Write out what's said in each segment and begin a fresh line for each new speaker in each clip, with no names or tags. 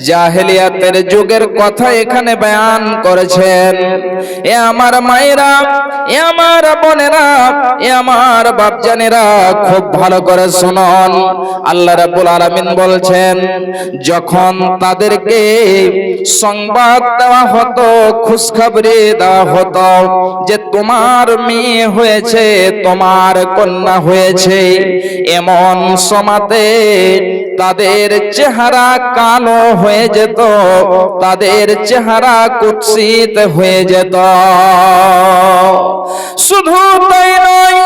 জাহেলিয়াতের যুগের কথা এখানে বয়ান করেছেন। এ আমার মায়েরা, এ আমার বোনেরা, এ আমার বাপজানেরা, খুব ভালো করে শুনুন। আল্লাহ রাব্বুল আলামিন বলছেন, যখন তাদেরকে সংবাদ দেওয়া হতো, খুশখবরি দেওয়া হতো যে তোমার মেয়ে হয়েছে, তোমার কন্যা হয়েছে, এমন সময়তে তাদের চেহারা কালো হয়ে যেত, তাদের চেহারা কুৎসিত হয়ে যেত। শুধু তাই নয়,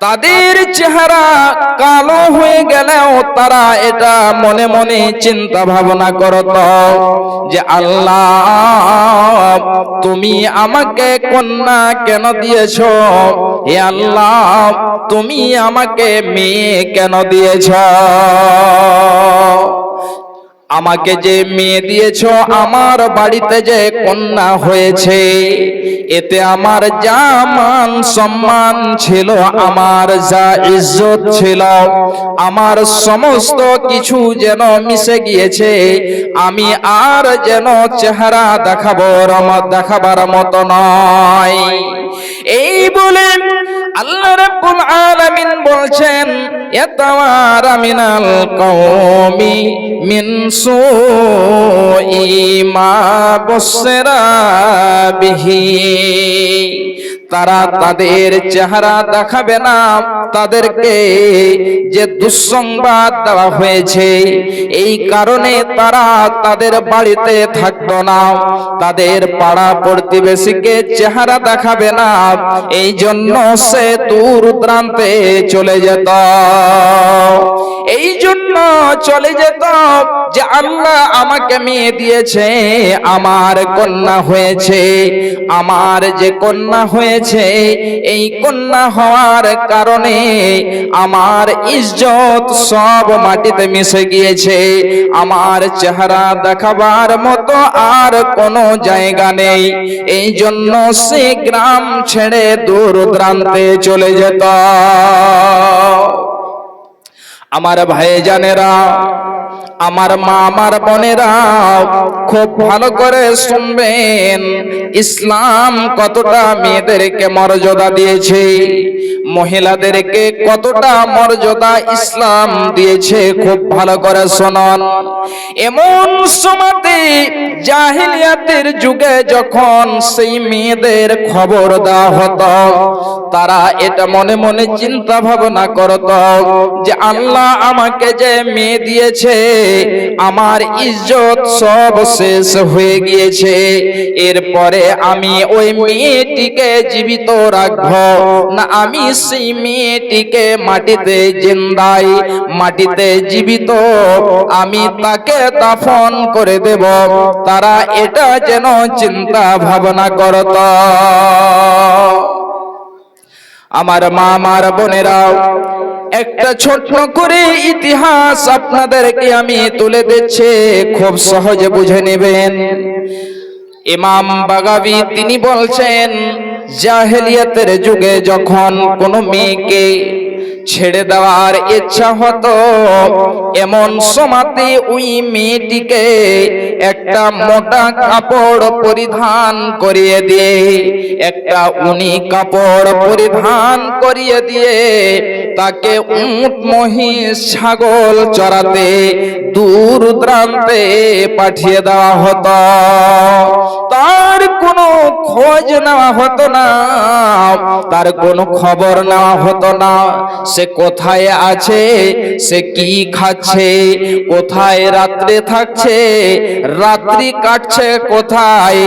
তাদের চেহারা কালো হয়ে গেলেও তারা এটা মনে মনে চিন্তা ভাবনা করত যে আল্লাহ, তুমি আমাকে কন্যা কেন দিয়েছ? হে আল্লাহ, তুমি আমাকে মেয়ে কেন দিয়েছ? আমাকে যে মেয়ে দিয়েছ, আমার বাড়িতে যে কন্যা হয়েছে, এতে আমার যা মান সম্মান ছিল, আমার যা ইজ্জত ছিল, আমার সমস্ত কিছু যেন মিশে গিয়েছে। আমি আর যেন চেহারা দেখাবার মতো নয়। এই বলে আল্লাহ রাব্বুল আলামিন বলছেন, ইয়াতাওয়ারা মিনাল কওমি মিন সুই মা বুসরা বিহি। তারা তাদের চেহারা দেখাবে না, তাদেরকে যে দুঃসংবাদ দেওয়া হয়েছে, এই কারণে তারা তাদের বাড়িতে থাকতো না, তাদের পাড়া প্রতিবেশীকে চেহারা দেখাবে না, এই জন্য সে দূর দূরান্তে চলে যেত। এই জন্য চলে যেত যে আল্লাহ আমাকে মেয়ে দিয়েছে, আমার কন্যা হয়েছে, আমার যে কন্যা হয়েছে, এই কন্যা হওয়ার কারণে আমার ইজ্জত সব মাটিতে মিশে গিয়েছে, আমার চেহারা দেখাবার মতো আর কোনো জায়গা নেই। এই জন্য সে গ্রাম ছেড়ে দূর দূরান্তে চলে যেত। আমার ভাইজানেরা, আমার মা, আমার বোনেরা, খুব ভালো করে শুনবেন, ইসলাম কতটা মেয়েদেরকে মর্যাদা দিয়েছে, মহিলাদেরকে কতটা মর্যাদা ইসলাম দিয়েছে, খুব ভালো করে শুনুন। এমন সময়তে জাহেলিয়াতের যুগে যখন সেই মেয়েদের খবর দেওয়া হতো, তারা এটা মনে মনে চিন্তা ভাবনা করত যে আল্লাহ আমাকে যে মেয়ে দিয়েছে, আমার ইজ্জত সব শেষ হয়ে গিয়েছে, এরপরে আমি ওই মেয়েটিকে জীবিত রাখবো না আমি সেই মেয়েটিকে মাটিতে জিন্দাই, মাটিতে জীবিত আমি তাকে দাফন করে দেব। তারা এটা যেন চিন্তা ভাবনা করত। আমার মা, আমার বোনেরাও, একটা ছোট্ট করে ইতিহাস আপনাদেরকে আমি তুলে দিচ্ছি, খুব সহজে বুঝে নেবেন। ইমাম বাগাবী তিনি বলছেন, জাহেলিয়াতের যুগে যখন কোনো মেয়েকে ছেড়ে দেওয়ার ইচ্ছা হতো, এমন সময়তে ওই মেয়েটিকে একটা মোটা কাপড় পরিধান করিয়ে দিয়ে, একটা উনি কাপড় পরিধান করিয়ে দিয়ে তাকে উট, মহিষ, ছাগল চড়াতে দূর দূরান্তে পাঠিয়ে দেওয়া হতো। তার কোনো খোঁজ নেওয়া হতো না, তার কোনো খবর নেওয়া হতো না, সে কোথায় আছে, সে কি খাচ্ছে, কোথায় রাত্রে থাকছে, রাত্রি কাটছে কোথায়,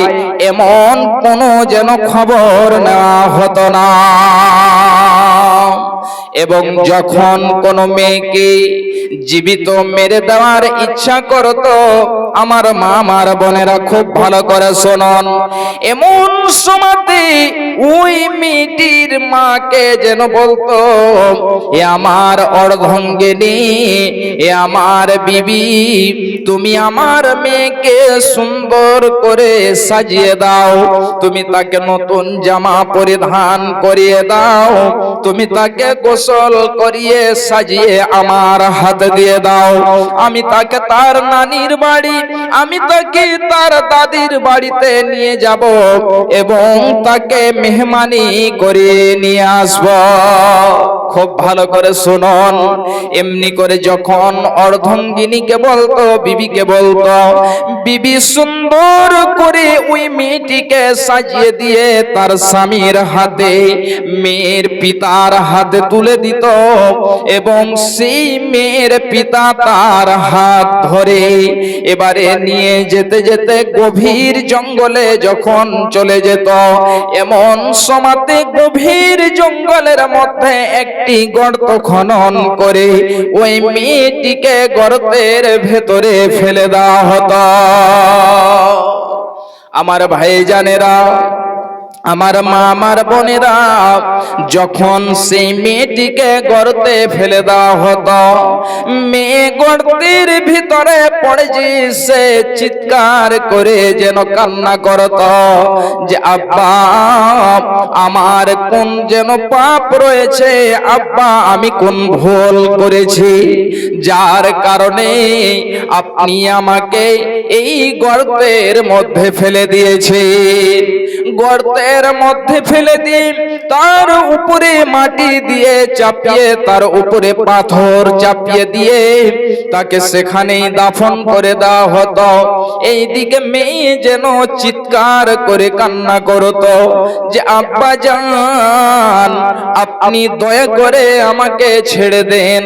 এমন কোনো যেন খবর নেওয়া হতো না। এবং যখন কোনো মেয়েকে জীবিত মেরে দেওয়ার ইচ্ছা করত, আমার মা, আমার বোনেরা, খুব ভালো করে শুনুন, এমন সময়তে ওই মেয়েটির মাকে যেন বলতো, এ আমার অর্ধাঙ্গিনী, এ আমার বিবি, তুমি আমার মেয়েকে সুন্দর করে সাজিয়ে দাও, তুমি তাকে নতুন জামা পরিধান করিয়ে দাও, তুমি তাকে গোসল করিয়ে সাজিয়ে আমার হাত দিয়ে দাও, আমি তাকে তার নানির বাড়ি, আমি তাকে তার দাদির বাড়িতে নিয়ে যাব এবং তাকে মেহমানি করে নিয়ে আসব। খুব ভালো করে শুনুন, এমনি করে যখন অর্ধাঙ্গিনীকে বলতো, বিবিকে বলতো, বিবি সুন্দর করে ওই মেয়েটিকে সাজিয়ে দিয়ে তার স্বামীর হাতে, মেয়ের পিতার হাতে তুলে দিত এবং সেই মেয়ের পিতা তার হাত ধরে এবারে নিয়ে যেতে যেতে গভীর জঙ্গলে যখন চলে যেত, এমন সমাতে গভীর জঙ্গলের মধ্যে একটি গর্ত খনন করে ওই মেয়েটিকে গর্তের ভেতরে ফেলে দেওয়া হতো। আমার ভাইজানেরা, আমার মা, আমার বোনেরা, যখন সেই মেয়েটিকে গর্তে ফেলে দেওয়া হতো, মেয়ে গর্তের ভিতরে পড়েছে, সে চিৎকার করে যেন কান্না করত যে আব্বা, আমার কোন যেন পাপ রয়েছে, আব্বা আমি কোন ভুল করেছি যার কারণে আপনি আমাকে এই গর্তের মধ্যে ফেলে দিয়েছেন। গর্তের মধ্যে ফেলে দিয়ে তার উপরে মাটি দিয়ে চাপিয়ে, তার উপরে পাথর চাপিয়ে দিয়ে তাকে সেখানেই দাফন করে দেওয়া হতো। এইদিকে মেয়ে যেন চিৎকার করে কান্না করতো যে আব্বা জান, আপনি দয়া করে আমাকে ছেড়ে দেন,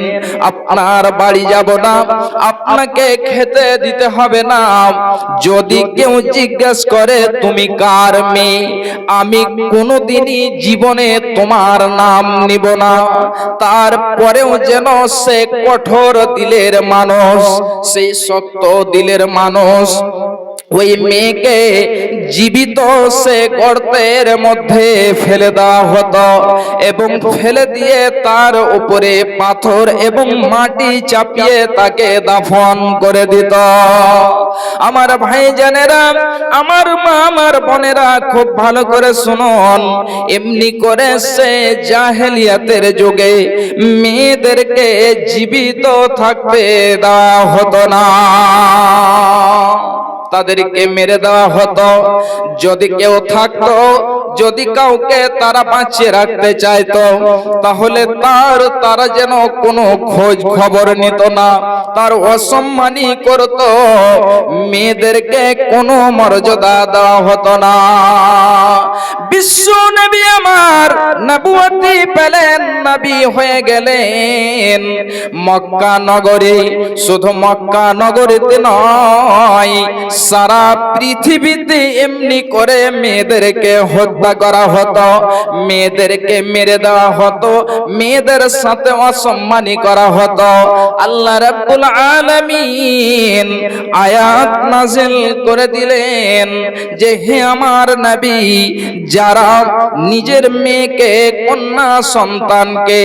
আপনার বাড়ি যাব না, আপনাকে খেতে দিতে হবে না, যদি কেউ জিজ্ঞেস করে তুমি কার মেয়ে, আমি কোনোদিনই জীবনে তোমার নাম নিব না। তারপরেও যেন সে কঠোর দিলের মানুষ, সেই শক্ত দিলের মানুষ ওই মেয়েকে জীবিত সে গর্তের মধ্যে ফেলে দেওয়া হতো এবং ফেলে দিয়ে তার উপরে পাথর এবং মাটি চাপিয়ে তাকে দাফন করে দিত। আমার ভাইজানেরা, আমার মা, আমার বোনেরা, খুব ভালো করে শুনুন, এমনি করে সে জাহেলিয়াতের যুগে মেয়েদেরকে জীবিত থাকতে দেওয়া হতো না, তাদেরকে মেরে দেওয়া হতো। যদি কেউ থাকতো, যদি কাউকে তারা বাঁচিয়ে রাখতে চাইতো, তাহলে তারা যেন কোনো খোঁজ খবর নিত না, তার অসম্মানই করত, মেয়েদেরকে কোনো মর্যাদা দেওয়া হতো না। বিশ্ব নবী আমার নবুয়তি পেলেন, নবী হয়ে গেলেন মক্কা নগরে। শুধু মক্কা নগরীতে নয়, সারা পৃথিবীতে এমনি করে মেয়েদেরকে হত্যা করা হতো, মেয়েদেরকে মেরে দেওয়া হতো, মেয়েদের সাথে অসম্মানী করা হতো। আল্লাহ রাব্বুল আলামিন আয়াত নাযিল করে দিলেন যে হে আমার নবী, যারা নিজের মেয়েকে, কন্যা সন্তানকে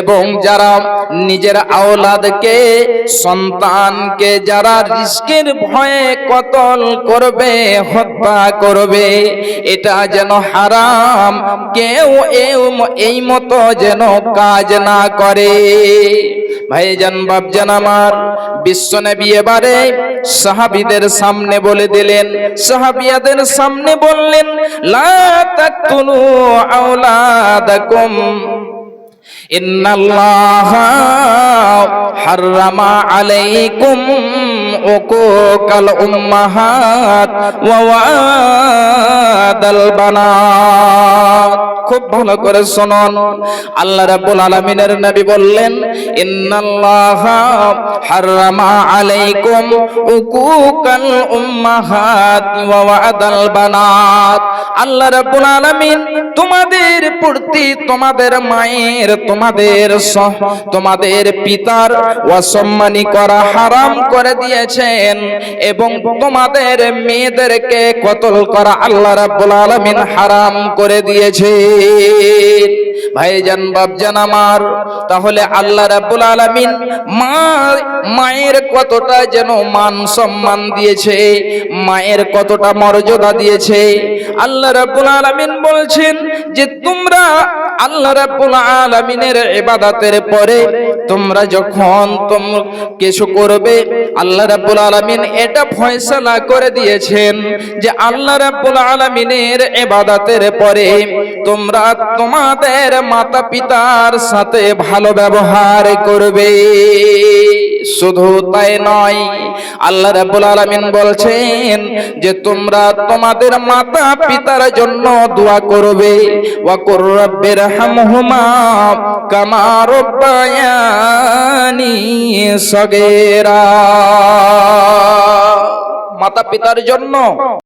এবং যারা নিজের আওলাদকে, সন্তানকে যারা রিস্কের ভয়ে কতল করবে, হত্যা করবে, এটা যেন হারাম, কেউ এই মতো যেন কাজ না করে। ভাইজান, বাপজান আমার, বিশ্ব নবী এবারে সাহাবীদের সামনে বলে দিলেন, সাহাবিয়াদের সামনে বললেন, লা তাকতুলু আওলাদাকুম ইন্নাল্লাহা হাররামা আলাইকুম উকুকাল উম্মাহাত ওয়া ওয়াদাল বানাত। খুব ভালো করে শুনুন। আল্লাহ রাব্বুল আলামিনের নবী বললেন, ইন্নাল্লাহা হারামা আলাইকুম উকুকাল উম্মাহাত ওয়া ওয়াদাল বানাত। আল্লাহ রাব্বুল আলামিন তোমাদের প্রতি তোমাদের মায়ের, তোমাদের পিতার অসম্মানী করা হারাম করে দিয়েছেন এবং তোমাদের মেয়েদেরকে কতল করা আল্লাহ রাব্বুল আলামিন হারাম করে দিয়েছে। ভাইজান বাপজান আমার, তাহলে আল্লাহ রাব্বুল আলামিন মায়ের কতটা যেন মান সম্মান দিয়েছে, মায়ের কতটা মর্যাদা দিয়েছে। আল্লাহ রাব্বুল আলামিন বলছেন যে তোমরা আল্লাহ রাব্বুল আলামিনের ইবাদতের পরে তোমরা যখন কিছু করবে, আল্লাহ রাব্বুল আলামিন এটা ফয়সালা করে দিয়েছেন যে আল্লাহ রাব্বুল আলামিনের ইবাদতের পরে তোমরা তোমাদের মাতা পিতার সাথে ভালো ব্যবহার করবে। শুধু তাই নয়, আল্লাহ রাব্বুল আলামিন বলছেন যে তোমরা তোমাদের মাতা পিতার জন্য দোয়া করবে। ওয়া কুর রাব্বিরহামহুমা কামা রাব্বায়ানি সগীরা। মাতা পিতার জন্য